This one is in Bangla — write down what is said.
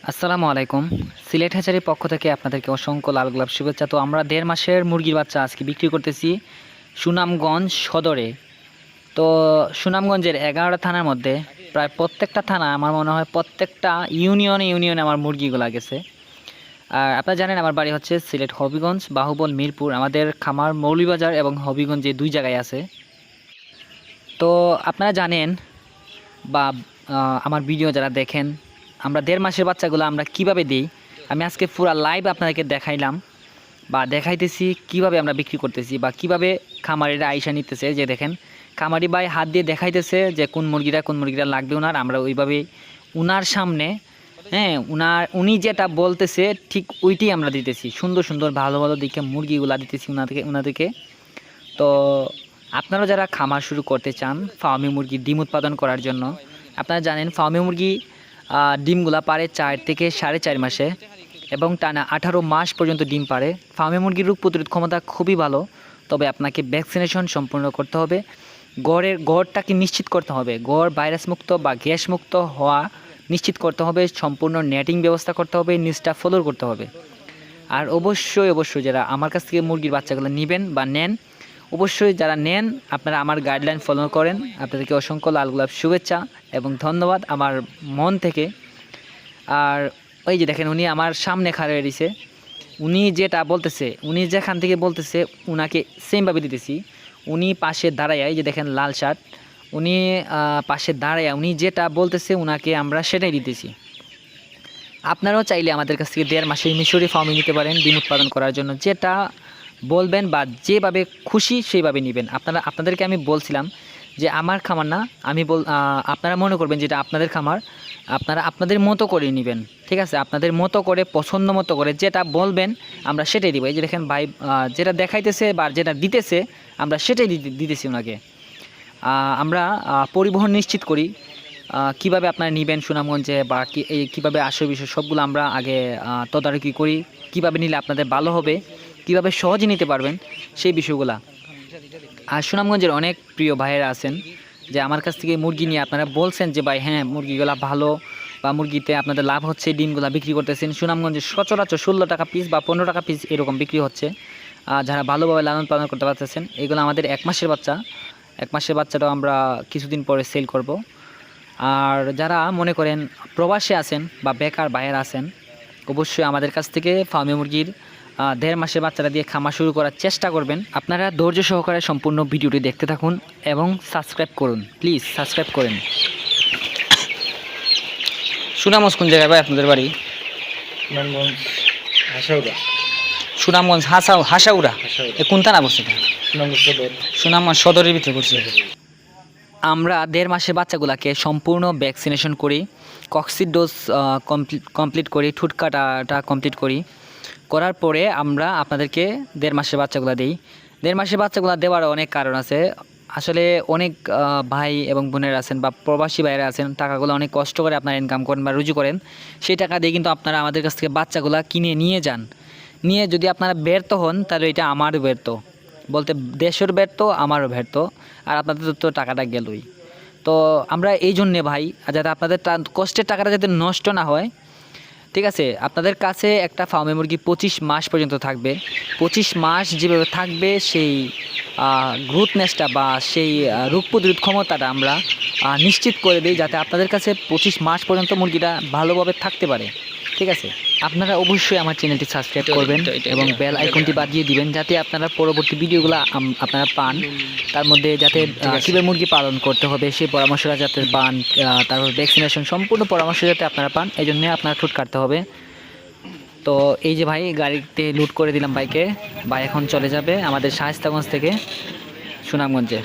আসসালামু আলাইকুম। সিলেট হ্যাচারির পক্ষ থেকে আপনাদেরকে অসংখ্য লাল গোলাপ শুভেচ্ছা। তো আমরা ১.৫ মাসের মুরগির বাচ্চা আজকে বিক্রি করতেছি সুনামগঞ্জ সদরে। তো সুনামগঞ্জের ১১টা থানার মধ্যে প্রায় প্রত্যেকটা থানা আমার মনে হয় প্রত্যেকটা ইউনিয়নে আমার মুরগিগুলা গেছে। আর আপনারা জানেন আমার বাড়ি হচ্ছে সিলেট হবিগঞ্জ, বাহুবল, মিরপুর। আমাদের খামার মৌলভীবাজার এবং হবিগঞ্জে ২ জায়গায় আছে। তো আপনারা জানেন বা আমার ভিডিও যারা দেখেন, আমরা ১.৫ মাসের বাচ্চাগুলো আমরা কিভাবে দিই, আমি আজকে পুরা লাইভ আপনাদেরকে দেখাইলাম বা দেখাইতেছি কিভাবে আমরা বিক্রি করতেছি বা কিভাবে খামারিরা আইসা নিতেছে। যে দেখেন খামারি ভাই হাত দিয়ে দেখাইতেছে যে কোন মুরগিটা লাগবে ওনার। আমরা ওইভাবে উনার সামনে, হ্যাঁ, উনি যেটা বলতেছে ঠিক ওইটাই আমরা দিতেছি। সুন্দর সুন্দর ভালো ভালো দিকে মুরগিগুলা দিতেছি ওনাদেরকে। তো আপনারা যারা খামার শুরু করতে চান ফার্মি মুরগির ডিম উৎপাদন করার জন্য, আপনারা জানেন ফার্মি মুরগি ডিমগুলা পারে ৪ থেকে ৪.৫ মাসে এবং টানা ১৮ মাস পর্যন্ত ডিম পারে। ফার্মি মুরগির রোগ প্রতিরোধ ক্ষমতা খুবই ভালো, তবে আপনাকে ভ্যাকসিনেশন সম্পূর্ণ করতে হবে। গড়টাকে নিশ্চিত করতে হবে, গড় ভাইরাস মুক্ত বা গ্যাস মুক্ত হওয়া নিশ্চিত করতে হবে। সম্পূর্ণ নেটিং ব্যবস্থা করতে হবে, নিচটা ফ্লোর করতে হবে। আর অবশ্যই যারা আমার কাছ থেকে মুরগির বাচ্চাগুলো নেবেন বা নেন, অবশ্যই যারা নেন আপনারা আমার গাইডলাইন ফলো করেন। আপনাদেরকে অসংখ্য লাল গোলাপ শুভেচ্ছা এবং ধন্যবাদ আমার মন থেকে। আর ওই যে দেখেন উনি আমার সামনে খাড়া হয়ে দিছে, উনি যেটা বলতেছে, উনি যেখান থেকে বলতেছে উনাকে সেমভাবে দিতেছি। উনি পাশে দাঁড়ায়, এই যে দেখেন লাল শার্ট, উনি পাশে দাঁড়ায় উনি যেটা বলতেছে উনাকে আমরা সেটাই দিতেছি। আপনারাও চাইলে আমাদের কাছ থেকে ১.৫ মাসের মিশরি ফার্মিং নিতে পারেন ডিম উৎপাদন করার জন্য। যেটা বলবেন বা যেভাবে খুশি সেইভাবে নেবেন। আপনাদেরকে আমি বলছিলাম যে আমার খামার না, আপনারা মনে করবেন যেটা আপনাদের খামার, আপনারা আপনাদের মতো করে নেবেন। ঠিক আছে, আপনাদের মতো করে পছন্দ মতো করে যেটা বলবেন আমরা সেটাই দিব। এই যে দেখেন ভাই যেটা দেখাইতেছে বা যেটা দিতেছে আমরা সেটাই দিতেছি ওনাকে। আমরা পরিবহন নিশ্চিত করি, কিভাবে আপনারা নেবেন সুনামগঞ্জে বা কীভাবে আসবে বিষয় সবগুলো আমরা আগে তদারকি করি। কিভাবে নিলে আপনাদের ভালো হবে, কিভাবে সহজে নিতে পারবেন সেই বিষয়গুলা। আর সুনামগঞ্জের অনেক প্রিয় ভাইয়েরা আছেন যে আমার কাছ থেকে মুরগি নিয়ে আপনারা বলছেন যে ভাই হ্যাঁ মুরগিগুলা ভালো বা মুরগিতে আপনাদের লাভ হচ্ছে, ডিমগুলা বিক্রি করতেছেন। সুনামগঞ্জে সচরাচর ১৬ টাকা পিস বা ১৫ টাকা পিস এরকম বিক্রি হচ্ছে। যারা ভালোভাবে লালন পালন করতে পারতেছেন, এগুলো আমাদের ১ মাসের বাচ্চা। ১ মাসের বাচ্চাটাও আমরা কিছুদিন পরে সেল করব। আর যারা মনে করেন প্রবাসে আছেন বা বেকার ভাইয়েরা আছেন, অবশ্যই আমাদের কাছ থেকে ফার্মি মুরগির ১.৫ মাসের বাচ্চাটা দিয়ে খামার শুরু করার চেষ্টা করবেন। আপনারা ধৈর্য সহকারে সম্পূর্ণ ভিডিওটি দেখতে থাকুন এবং সাবস্ক্রাইব করুন, প্লিজ সাবস্ক্রাইব করেন। সুনামগঞ্জ কোন জায়গায় ভাই আপনাদের বাড়ি? সুনামগঞ্জ হাসাউড়া। সুনামগঞ্জ হাসাউড়া। এ কোন থানা বলছে? সুনামগঞ্জ সদর। সুনামগঞ্জ সদরের ভিতরে করছে। আমরা ১.৫ মাসের বাচ্চাগুলোকে সম্পূর্ণ ভ্যাকসিনেশন করি, কক্সিড ডোজ কমপ্লিট করি, ঠুট কাটাটা কমপ্লিট করি। করার পরে আমরা আপনাদেরকে ১.৫ মাসের বাচ্চাগুলো দিই। ১.৫ মাসের বাচ্চাগুলো দেওয়ার অনেক কারণ আছে। আসলে অনেক ভাই এবং বোনেরা আছেন বা প্রবাসী ভাইয়েরা আছেন, টাকাগুলো অনেক কষ্ট করে আপনারা ইনকাম করেন বা রুজি করেন। সেই টাকা দিয়ে কিন্তু আপনারা আমাদের কাছ থেকে বাচ্চাগুলো কিনে নিয়ে যান। নিয়ে যদি আপনারা ব্যর্থ হন তাহলে এটা আমারও ব্যর্থ, বলতে দেশের ব্যর্থ, আমারও ব্যর্থ, আর আপনাদের তো টাকাটা গেলই। তো আমরা এই জন্যে ভাই, যাতে আপনাদের কষ্টের টাকাটা যাতে নষ্ট না হয়, ঠিক আছে, আপনাদের কাছে একটা ফার্মি মুরগি ২৫ মাস পর্যন্ত থাকবে। ২৫ মাস যেভাবে থাকবে সেই গ্রোথনেসটা বা সেই রোগ প্রতিরোধ ক্ষমতাটা আমরা নিশ্চিত করে দিই, যাতে আপনাদের কাছে ২৫ মাস পর্যন্ত মুরগিটা ভালোভাবে থাকতে পারে। ঠিক আছে, আপনারা অবশ্যই আমার চ্যানেলটি সাবস্ক্রাইব করবেন এবং বেল আইকনটি বাজিয়ে দিবেন, যাতে আপনারা পরবর্তী ভিডিওগুলো আপনারা পান। তার মধ্যে যাতে কীভাবে মুরগি পালন করতে হবে সেই পরামর্শটা যাতে পান, তারপর ভ্যাকসিনেশন সম্পূর্ণ পরামর্শ যাতে আপনারা পান, এই জন্যে আপনারা ঠুট কাটতে হবে। তো এই যে ভাই গাড়িতে লুট করে দিলাম বাইকে, ভাই এখন চলে যাবে আমাদের শায়েস্তাগঞ্জ থেকে সুনামগঞ্জে।